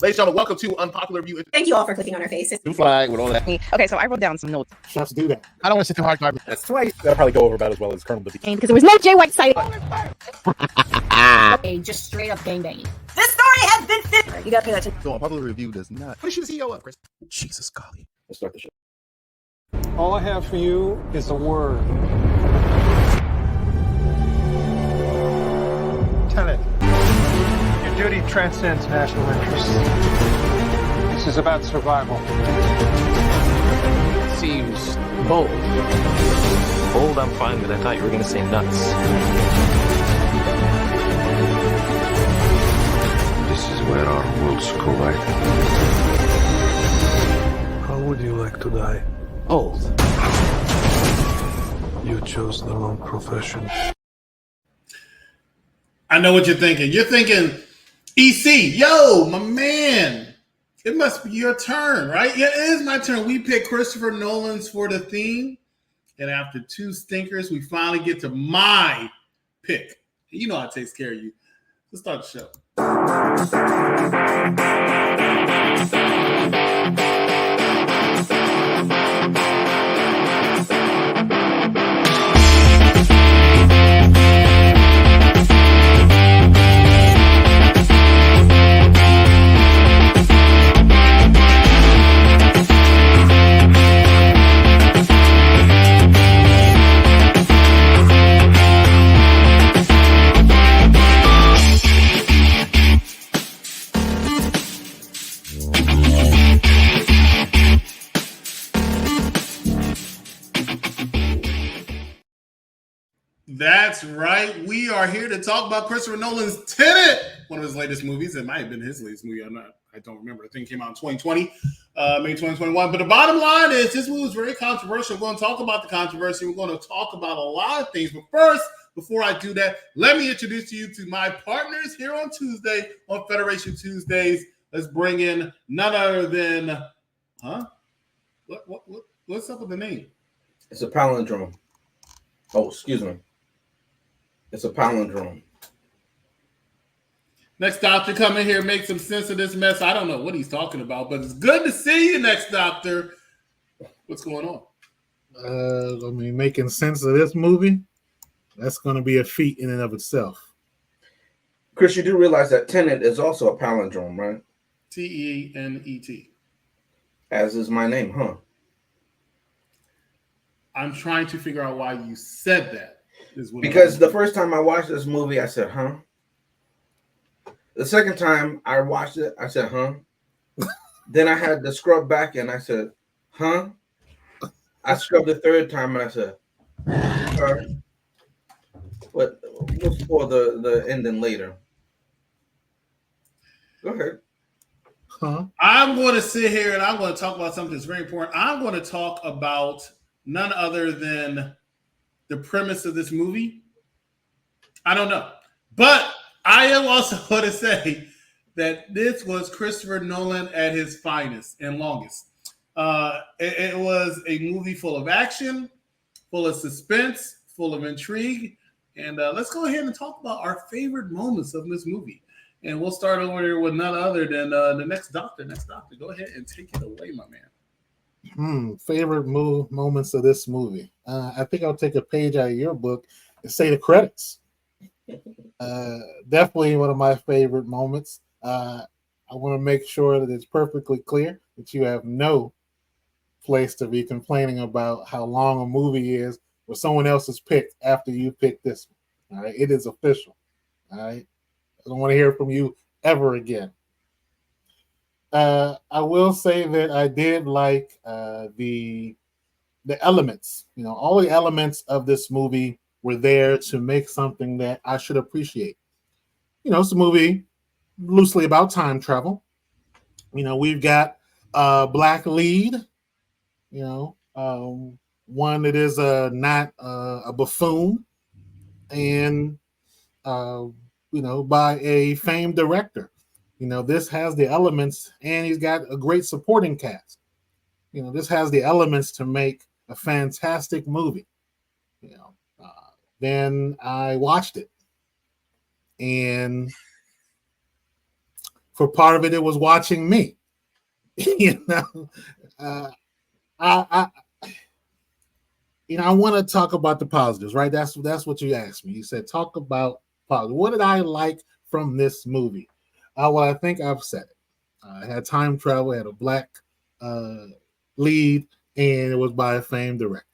Ladies and gentlemen, welcome to Unpopular View. Thank you all for clicking on our faces. New flag with all that. Okay, so I wrote down some notes. Chefs do that. I don't want to sit too hard. That's twice. That'll probably go over about as well as Colonel Debicki. Because there was no Jay White sighting. Just straight up gangbanging. This story has been fit. You gotta pay attention. So Unpopular Review does not. What is she the CEO of, Chris? Jesus, golly. Let's start the show. All I have for you is a word. Tenet. Your duty transcends national interests. This is about survival. Seems bold. Bold, I'm fine with. I thought you were going to say nuts. This is where our worlds collide. How would you like to die? Old. You chose the wrong profession. I know what you're thinking. You're thinking, EC, yo, my man, it must be your turn, right? Yeah, it is my turn. We picked Christopher Nolan's for the theme. And after two stinkers, we finally get to my pick. You know I takes care of you. Let's start the show. That's right. We are here to talk about Christopher Nolan's Tenet, one of his latest movies. It might have been his latest movie. I don't remember. I think it came out in 2020, May 2021. But the bottom line is this movie was very controversial. We're going to talk about the controversy. We're going to talk about a lot of things. But first, before I do that, let me introduce you to my partners here on Tuesday, on Federation Tuesdays. Let's bring in none other than, what's up with the name? It's a palindrome. Oh, excuse me. It's a palindrome. Next doctor, come in here, make some sense of this mess. I don't know what he's talking about, but it's good to see you, next doctor. What's going on? Making sense of this movie, that's going to be a feat in and of itself. Chris, you do realize that Tenet is also a palindrome, right? Tenet. As is my name, huh? I'm trying to figure out why you said that. Because the first time I watched this movie, I said, huh? The second time I watched it, I said, huh? Then I had to scrub back and I said, huh? I scrubbed the third time and I said, huh? But we'll spoil the ending later. Go ahead. Huh? I'm going to sit here and I'm going to talk about something that's very important. I'm going to talk about none other than the premise of this movie. I don't know. But I am also going to say that this was Christopher Nolan at his finest and longest. It was a movie full of action, full of suspense, full of intrigue. And let's go ahead and talk about our favorite moments of this movie. And we'll start over here with none other than the next doctor. Next doctor, go ahead and take it away, my man. Favorite moments of this movie. I think I'll take a page out of your book and say the credits. Definitely one of my favorite moments. I want to make sure that it's perfectly clear that you have no place to be complaining about how long a movie is or someone else's pick after you pick this one. All right, it is official. All right, I don't want to hear from you ever again. I will say that I did like the elements. You know, all the elements of this movie were there to make something that I should appreciate. You know, it's a movie loosely about time travel. You know, we've got a black lead. You know, one that is not a buffoon, and you know, by a famed director. You know, this has the elements, and he's got a great supporting cast. You know, this has the elements to make a fantastic movie. You know, then I watched it, and For part of it, it was watching me. You know, I want to talk about the positives, right? That's what you asked me. You said talk about positive. What did I like from this movie? Well, I think I've said it. It had time travel, it had a black lead, and it was by a famed director.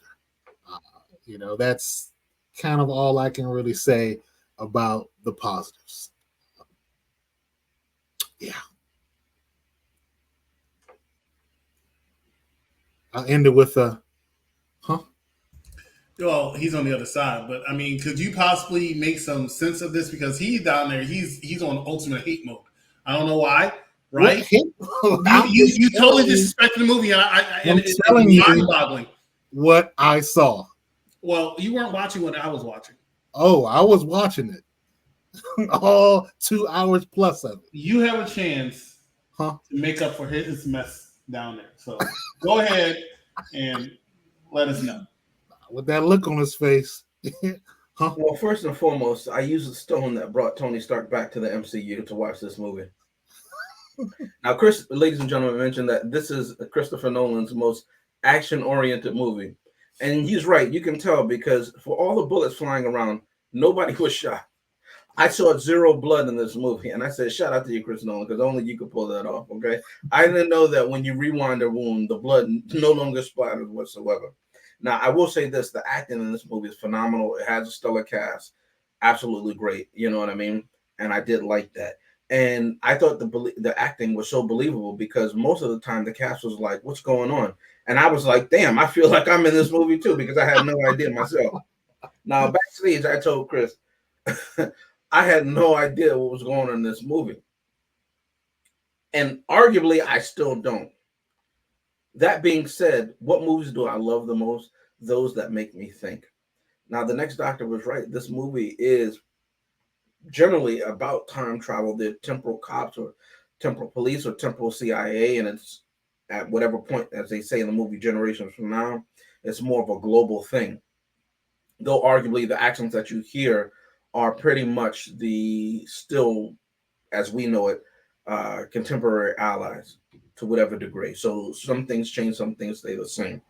That's kind of all I can really say about the positives. Yeah. I'll end it with a, huh? Well, he's on the other side, but I mean, could you possibly make some sense of this? Because he's down there, he's on ultimate hate mode. I don't know why, right? You totally disrespected the movie, and it's mind-boggling. What I saw. Well, you weren't watching what I was watching. Oh, I was watching it. All 2 hours plus of it. You have a chance to make up for his mess down there. So go ahead and let us know. With that look on his face. Well, first and foremost, I used the stone that brought Tony Stark back to the MCU to watch this movie. Now, Chris, ladies and gentlemen, mentioned that this is Christopher Nolan's most action-oriented movie. And he's right. You can tell because for all the bullets flying around, nobody was shot. I saw zero blood in this movie. And I said, shout out to you, Chris Nolan, because only you could pull that off, okay? I didn't know that when you rewind a wound, the blood no longer splattered whatsoever. Now, I will say this. The acting in this movie is phenomenal. It has a stellar cast. Absolutely great. You know what I mean? And I did like that. And I thought the acting was so believable because most of the time the cast was like, what's going on? And I was like, damn, I feel like I'm in this movie too because I had no idea myself. Now, backstage, I told Chris, I had no idea what was going on in this movie. And arguably, I still don't. That being said, what movies do I love the most? Those that make me think. Now, the next doctor was right. This movie is generally about time travel. They're temporal cops or temporal police or temporal CIA, and it's at whatever point, as they say in the movie, generations from now, it's more of a global thing. Though arguably the actions that you hear are pretty much the still, as we know it, contemporary allies to whatever degree. So some things change, some things stay the same.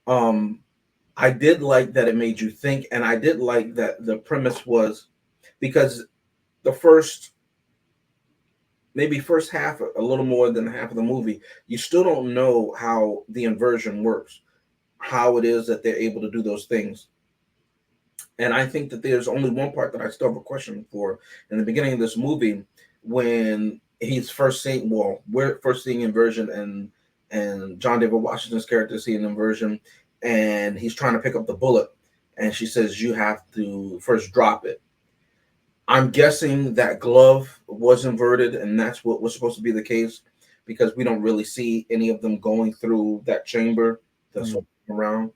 I did like that it made you think, and I did like that the premise was because the first half, a little more than half of the movie, you still don't know how the inversion works, how it is that they're able to do those things. And I think that there's only one part that I still have a question for in the beginning of this movie when he's first seeing, we're first seeing inversion and John David Washington's character seeing inversion and he's trying to pick up the bullet and she says, you have to first drop it. I'm guessing that glove was inverted and that's what was supposed to be the case because we don't really see any of them going through that chamber that's around.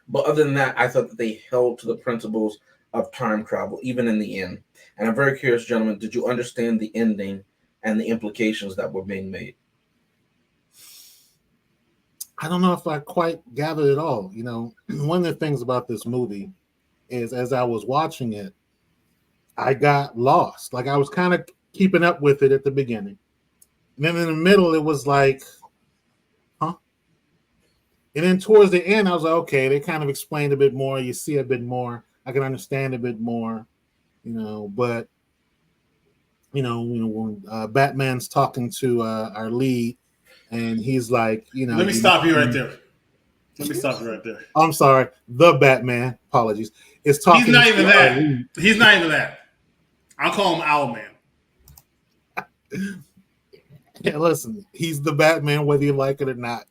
But other than that, I thought that they held to the principles of time travel, even in the end. And I'm very curious, gentlemen, did you understand the ending and the implications that were being made? I don't know if I quite gathered it all. You know, one of the things about this movie is as I was watching it, I got lost. Like I was kind of keeping up with it at the beginning. And then in the middle, it was like, huh? And then towards the end, I was like, okay, they kind of explained a bit more. You see a bit more. I can understand a bit more, you know, but, when Batman's talking to our lead and he's like, Let me stop you right there. I'm sorry. The Batman, apologies, is talking. He's not even that. He's not even that. I'll call him Owlman. Yeah, listen, he's the Batman, whether you like it or not.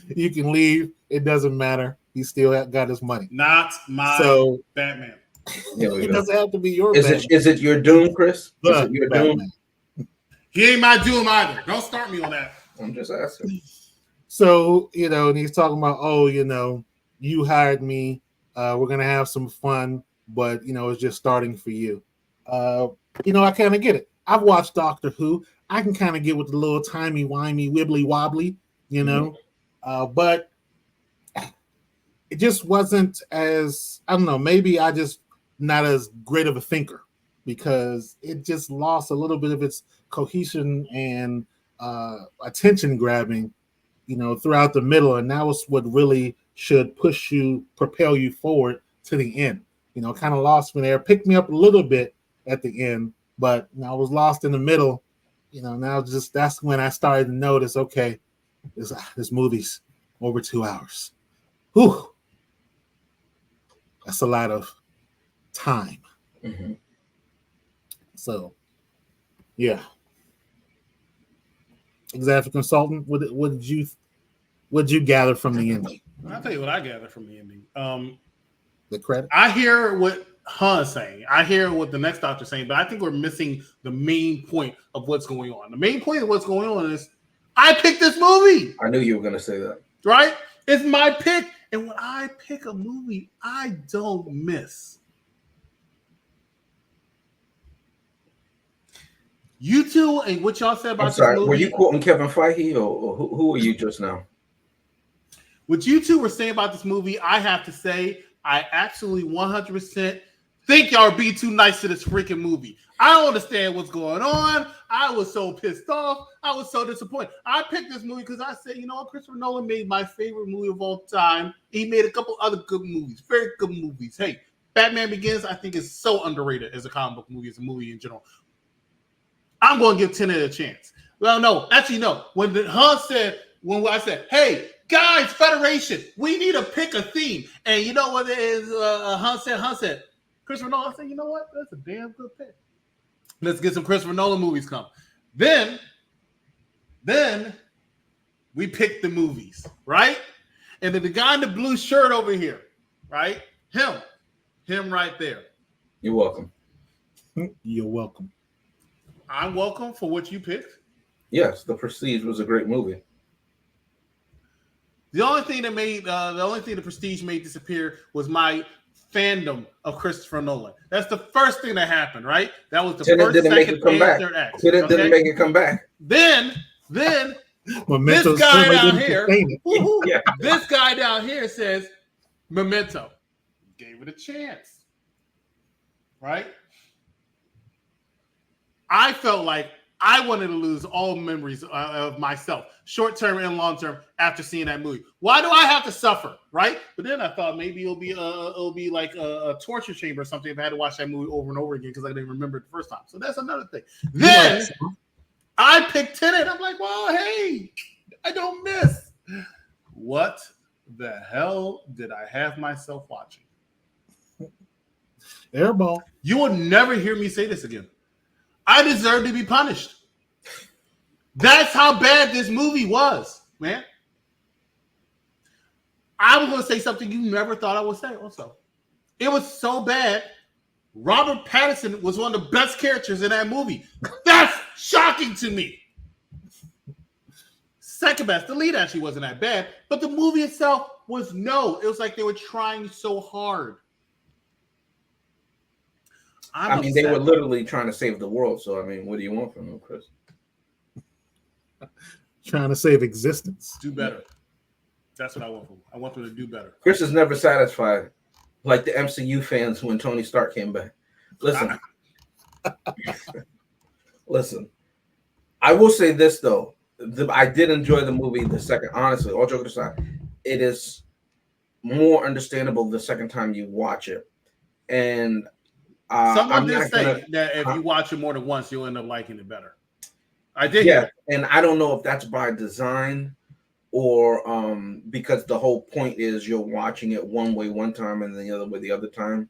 You can leave. It doesn't matter. He still got his money. Not my Batman. It doesn't have to be your Batman. Is it your doom, Chris? Is it your doom? He ain't my doom either. Don't start me on that. I'm just asking. So, and he's talking about, you hired me. We're going to have some fun, but, it's just starting for you. I kind of get it. I've watched Doctor Who. I can kind of get with the little timey-wimey, wibbly-wobbly, but it just wasn't as, I don't know, maybe I just not as great of a thinker, because it just lost a little bit of its cohesion and attention grabbing, throughout the middle, and that was what really should propel you forward to the end. Kind of lost me there. Picked me up a little bit at the end, but I was lost in the middle. Now that's when I started to notice, okay, this movie's over 2 hours. Whew. That's a lot of time. Mm-hmm. So, yeah. Executive consultant, what did you gather from the ending? I'll tell you what I gathered from the ending. The credit. I hear what Han's saying. I hear what the next doctor's saying, but I think we're missing the main point of what's going on. The main point of what's going on is I picked this movie. I knew you were going to say that. Right? It's my pick. And when I pick a movie, I don't miss. You two and what y'all said about I'm sorry, this movie. were you quoting Kevin Feige or who were you just now? What you two were saying about this movie, I have to say, I actually 100% think y'all are being too nice to this freaking movie. I don't understand what's going on. I was so pissed off. I was so disappointed. I picked this movie because I said, Christopher Nolan made my favorite movie of all time. He made a couple other good movies, very good movies. Hey, Batman Begins, I think, is so underrated as a comic book movie, as a movie in general. I'm going to give Tenet a chance. Well, no. Actually, no. When I said, hey, guys, Federation, we need to pick a theme. And you know what it is? Hun said, Christopher Nolan. I said, you know what? That's a damn good pick. Let's get some Christopher Nolan movies come. Then we picked the movies, right? And then the guy in the blue shirt over here, right? Him right there. You're welcome. You're welcome. I'm welcome for what you picked. Yes, The Prestige was a great movie. The only thing the Prestige made disappear was my fandom of Christopher Nolan. That's the first thing that happened, right? That was the Tenet first, second, and third act. Tenet didn't make it come back. Then this guy down here, yeah. This guy down here says, Memento. Gave it a chance, right? I felt like I wanted to lose all memories of myself, short-term and long-term, after seeing that movie. Why do I have to suffer, right? But then I thought maybe it'll be like a torture chamber or something if I had to watch that movie over and over again because I didn't remember it the first time. So that's another thing. Then I picked Tenet. I'm like, well, hey, I don't miss. What the hell did I have myself watching? Airball. You will never hear me say this again. I deserve to be punished. That's how bad this movie was, man. I was going to say something you never thought I would say also. It was so bad. Robert Pattinson was one of the best characters in that movie. That's shocking to me. Second best. The lead actually wasn't that bad, but the movie itself was no. It was like they were trying so hard. They were literally trying to save the world. So, what do you want from them, Chris? Trying to save existence. Do better. That's what I want from them. I want them to do better. Chris is never satisfied, like the MCU fans when Tony Stark came back. Listen. Listen. I will say this, though. I did enjoy the movie the second. Honestly, all joking aside, it is more understandable the second time you watch it. And someone did say that if you watch it more than once, you'll end up liking it better. I did. Yeah, and I don't know if that's by design or because the whole point is you're watching it one way one time and the other way the other time.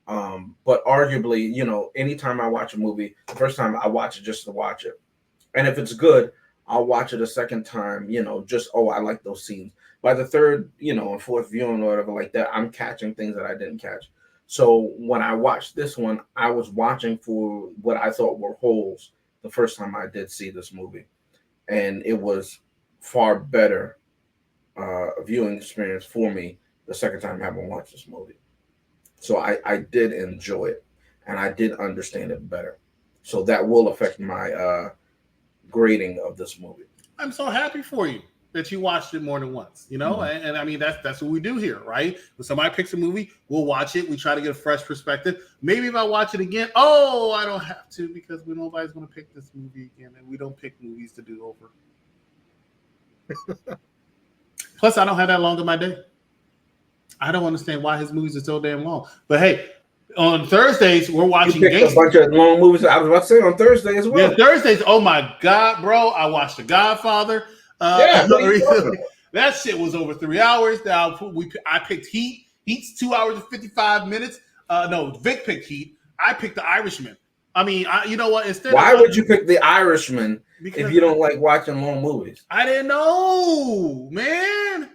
But arguably, anytime I watch a movie, the first time I watch it just to watch it. And if it's good, I'll watch it a second time, I like those scenes. By the third, and fourth viewing or whatever like that, I'm catching things that I didn't catch. So when I watched this one, I was watching for what I thought were holes the first time I did see this movie. And it was far better viewing experience for me the second time having watched this movie. So I did enjoy it and I did understand it better. So that will affect my grading of this movie. I'm so happy for you. that you watched it more than once, you know? And I mean, that's what we do here, right? When somebody picks a movie, we'll watch it. We try to get a fresh perspective. Maybe if I watch it again, I don't have to because nobody's going to pick this movie again, and we don't pick movies to do over. Plus, I don't have that long in my day. I don't understand why his movies are so damn long. But hey, on Thursdays, we're watching a bunch of long movies. I was about to say on Thursday as well. Yeah, Thursdays. Oh my God, bro. I watched The Godfather. That shit was over 3 hours. I picked Heat. Heat's 2 hours and 55 minutes. Vic picked Heat. I picked The Irishman. I mean, you know what? Why would you pick The Irishman if you don't like watching long movies? I didn't know, man.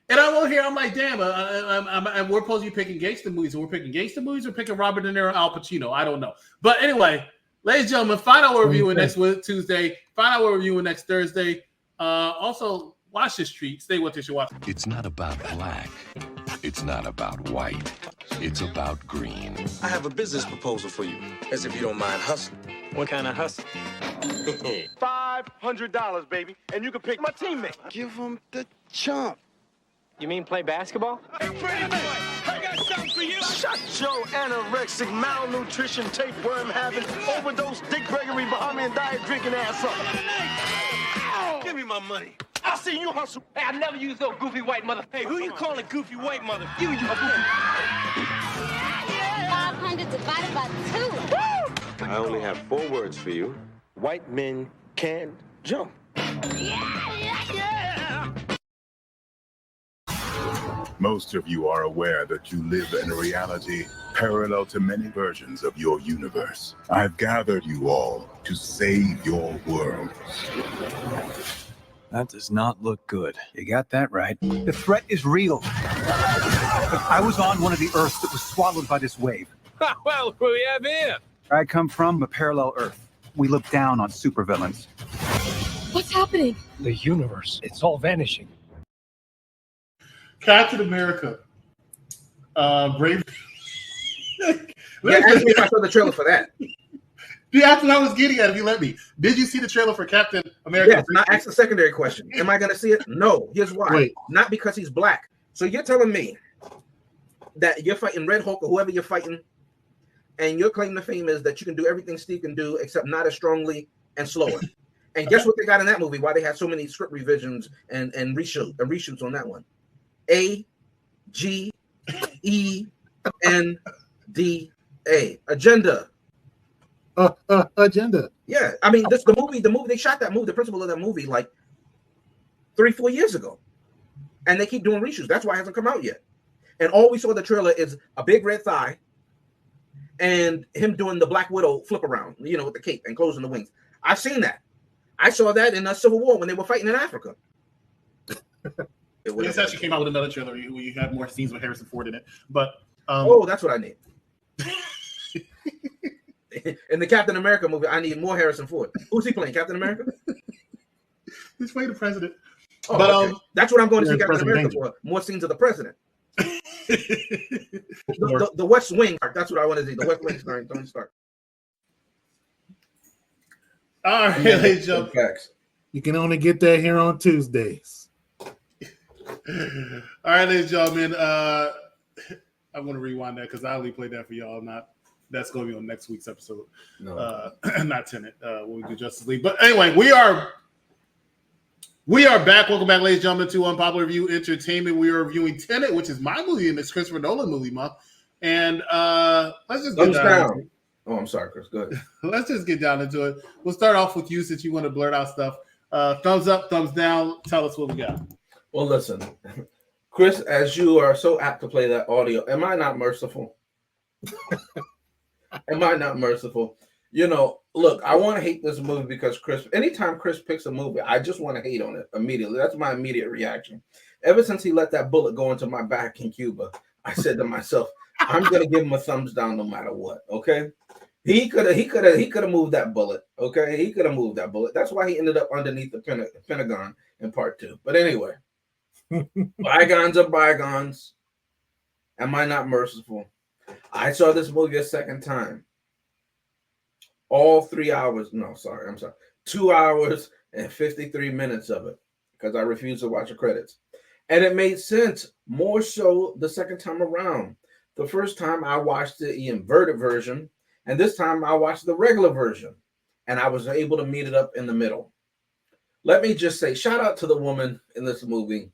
And I'm over here. I'm like, damn. We're supposed to be picking gangster movies. And we're picking gangster movies or picking Robert De Niro, Al Pacino. I don't know. But anyway, ladies and gentlemen, find out what we're reviewing next Tuesday. Find out what we're reviewing next Thursday. Also, watch this treat. Stay with us. You watch. It's not about black. It's not about white. It's about green. I have a business proposal for you, as if you don't mind hustling. What kind of hustle? $500, baby, and you can pick my teammate. Give him the chump. You mean play basketball? Hey, pretty boy, I got something for you. Shut your anorexic, malnutrition, tapeworm having, overdose, Dick Gregory, Bahamian diet drinking ass up. Give me my money. I see you hustle. Hey, I never used no goofy white mother. Hey, who you calling goofy white mother? You goofy. 500 divided by 2. I only have 4 words for you. White men can jump. Most of you are aware that you live in a reality parallel to many versions of your universe. I've gathered you all to save your worlds. That does not look good. You got that right. The threat is real. I was on one of the Earths that was swallowed by this wave. Well, who we have here? I come from a parallel Earth. We look down on supervillains. What's happening? The universe. It's all vanishing. Captain America. Brave. Ask me if I saw the trailer for that. Yeah, that's what I was getting at if you let me. Did you see the trailer for Captain America? Yes, and I asked the secondary question. Am I going to see it? No. Here's why. Wait. Not because he's black. So you're telling me that you're fighting Red Hulk or whoever you're fighting, and your claim to fame is that you can do everything Steve can do except not as strongly and slower. And guess what they got in that movie? Why they had so many script revisions and reshoots on that one? AGENDA. Agenda. Agenda. Yeah, I mean, the movie they shot that movie, the principal of that movie, like 3-4 years ago, and they keep doing reshoots. That's why it hasn't come out yet. And all we saw in the trailer is a big red thigh and him doing the Black Widow flip around, with the cape and closing the wings. I've seen that. I saw that in Civil War when they were fighting in Africa. This actually came out with another trailer where you had more scenes with Harrison Ford in it. But that's what I need. In the Captain America movie, I need more Harrison Ford. Who's he playing? Captain America? He's playing the president. Oh, but okay. That's what I'm going to see Captain America for. More scenes of the president. the West Wing. That's what I want to see. The West Wing starring Tony Stark. All right, ladies and gentlemen. You can only get that here on Tuesdays. All right, ladies and gentlemen. I'm going to rewind that because I only played that for y'all. That's going to be on next week's episode. No. Not Tenet. When we do Justice League. But anyway, we are back. Welcome back, ladies and gentlemen, to Unpopular Review Entertainment. We are reviewing Tenet, which is my movie in this Christopher Nolan movie month. And let's just get down. Oh, I'm sorry, Chris. Go ahead. Let's just get down into it. We'll start off with you since you want to blurt out stuff. Thumbs up, thumbs down. Tell us what we got. Well, listen, Chris, as you are so apt to play that audio, am I not merciful? Am I not merciful? Look, I want to hate this movie because anytime Chris picks a movie, I just want to hate on it immediately. That's my immediate reaction. Ever since he let that bullet go into my back in Cuba, I said to myself, I'm going to give him a thumbs down no matter what, okay? He could have moved that bullet, okay? He could have moved that bullet. That's why he ended up underneath the Pentagon in part 2. But anyway, bygones are bygones. Am I not merciful? I saw this movie a second time. All 3 hours. No, sorry. I'm sorry. 2 hours and 53 minutes of it. because I refused to watch the credits. And it made sense more so the second time around. The first time I watched the inverted version, and this time I watched the regular version, and I was able to meet it up in the middle. Let me just say, shout out to the woman in this movie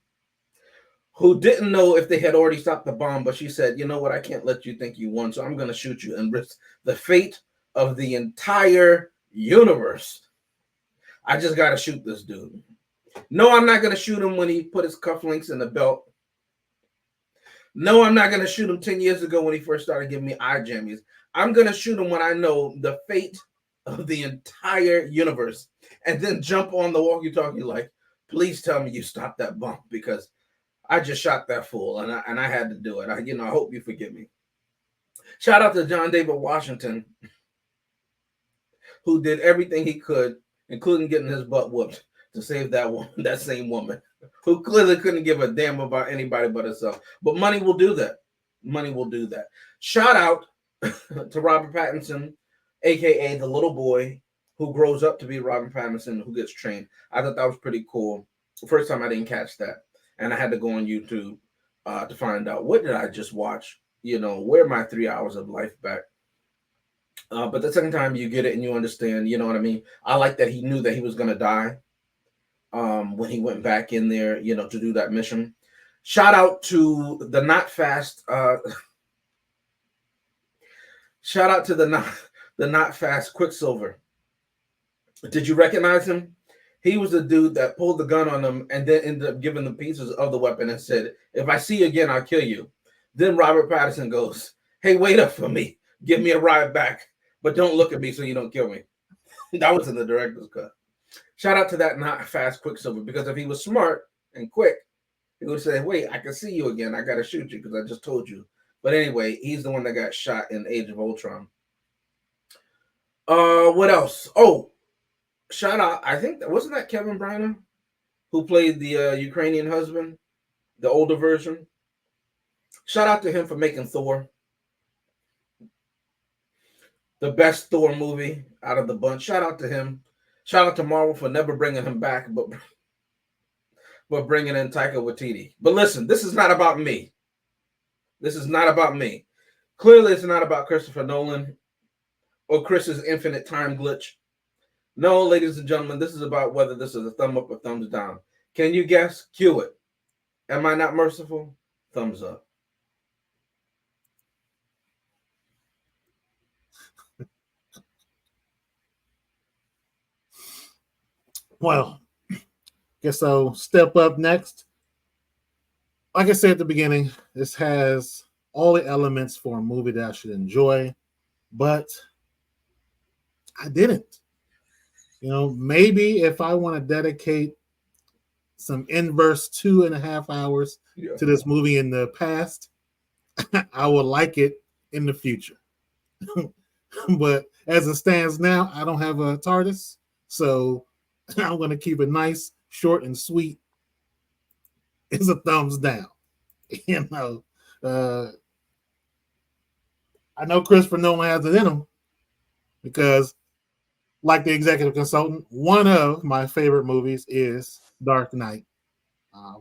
who didn't know if they had already stopped the bomb, but she said, you know what, I can't let you think you won, so I'm going to shoot you and risk the fate of the entire universe. I just got to shoot this dude. No, I'm not going to shoot him when he put his cufflinks in the belt. No, I'm not going to shoot him 10 years ago when he first started giving me eye jammies. I'm going to shoot him when I know the fate of the entire universe, and then jump on the walkie-talkie like, please tell me you stopped that bomb, because I just shot that fool, and I had to do it. I hope you forgive me. Shout out to John David Washington, who did everything he could, including getting his butt whooped, to save that same woman, who clearly couldn't give a damn about anybody but herself. But money will do that. Money will do that. Shout out to Robert Pattinson, aka the little boy who grows up to be Robert Pattinson, who gets trained. I thought that was pretty cool. The first time I didn't catch that, and I had to go on YouTube to find out, what did I just watch? Where are my 3 hours of life back? But the second time you get it and you understand, you know what I mean? I like that he knew that he was going to die when he went back in there, to do that mission. Shout out to the Not Fast. Shout out to the Not Fast Quicksilver. Did you recognize him? He was the dude that pulled the gun on him and then ended up giving the pieces of the weapon and said, if I see you again, I'll kill you. Then Robert Pattinson goes, hey, wait up for me. Give me a ride back, but don't look at me so you don't kill me. That was in the director's cut. Shout out to that Not Fast Quicksilver, because if he was smart and quick, he would say, wait, I can see you again. I got to shoot you because I just told you. But anyway, he's the one that got shot in Age of Ultron. What else? Oh, shout out. I think wasn't that Kevin Branagh who played the Ukrainian husband, the older version? Shout out to him for making Thor the best Thor movie out of the bunch. Shout out to him. Shout out to Marvel for never bringing him back, but bringing in Taika Waititi. But listen, this is not about me. This is not about me. Clearly, it's not about Christopher Nolan or Chris's infinite time glitch. No, ladies and gentlemen, this is about whether this is a thumb up or thumbs down. Can you guess? Cue it. Am I not merciful? Thumbs up. Well, guess I'll step up next. Like I said at the beginning, this has all the elements for a movie that I should enjoy, but I didn't. Maybe if I want to dedicate some inverse 2.5 hours to this movie in the past, I would like it in the future. But as it stands now, I don't have a TARDIS, so I'm going to keep it nice, short, and sweet. It's a thumbs down. I know Christopher Nolan has it in him because, like the executive consultant, one of my favorite movies is Dark Knight.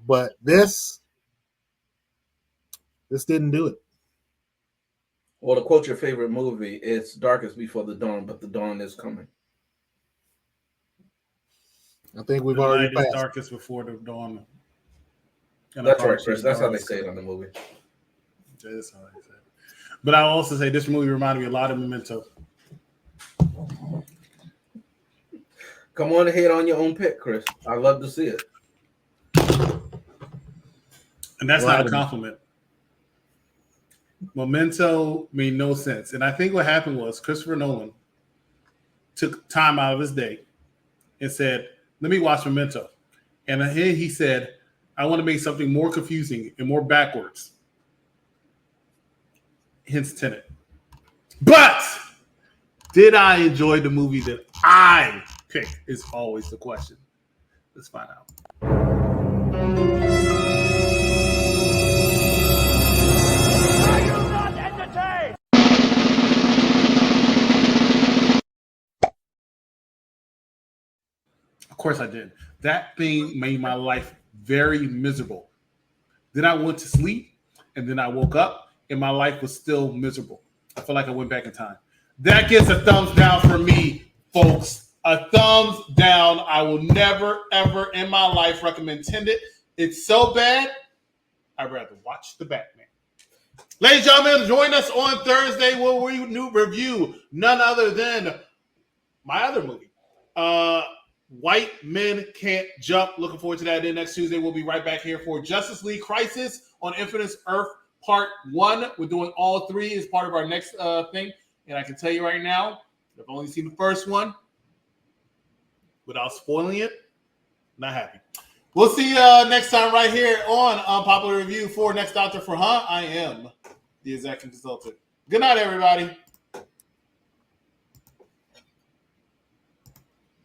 But this didn't do it. Well, to quote your favorite movie, it's darkest before the dawn, but the dawn is coming. I think we've already passed. Darkest before the dawn. That's right, Chris. That's how they say it on the movie. That is how they say it. But I'll also say this movie reminded me a lot of Memento. Come on ahead on your own pick, Chris. I love to see it. And that's not a compliment. Memento made no sense. And I think what happened was Christopher Nolan took time out of his day and said, let me watch Memento. And then he said, I want to make something more confusing and more backwards. Hence Tenet. But did I enjoy the movie that I picked is always the question. Let's find out. Are you not entertained? course I did. That thing made my life very miserable. Then I went to sleep, and then I woke up, and my life was still miserable. I feel like I went back in time. That gets a thumbs down for me, folks. A thumbs down. I will never, ever in my life recommend Tenet. It's so bad, I'd rather watch the Batman. Ladies and gentlemen, join us on Thursday where we review none other than my other movie, White Men Can't Jump. Looking forward to that. Then next Tuesday, we'll be right back here for Justice League Crisis on Infinite Earth Part 1. We're doing all three as part of our next thing. And I can tell you right now, I've only seen the first one. Without spoiling it, not happy. We'll see you next time right here on Unpopular Review for Next Doctor for Huh. I am the executive consultant. Good night, everybody.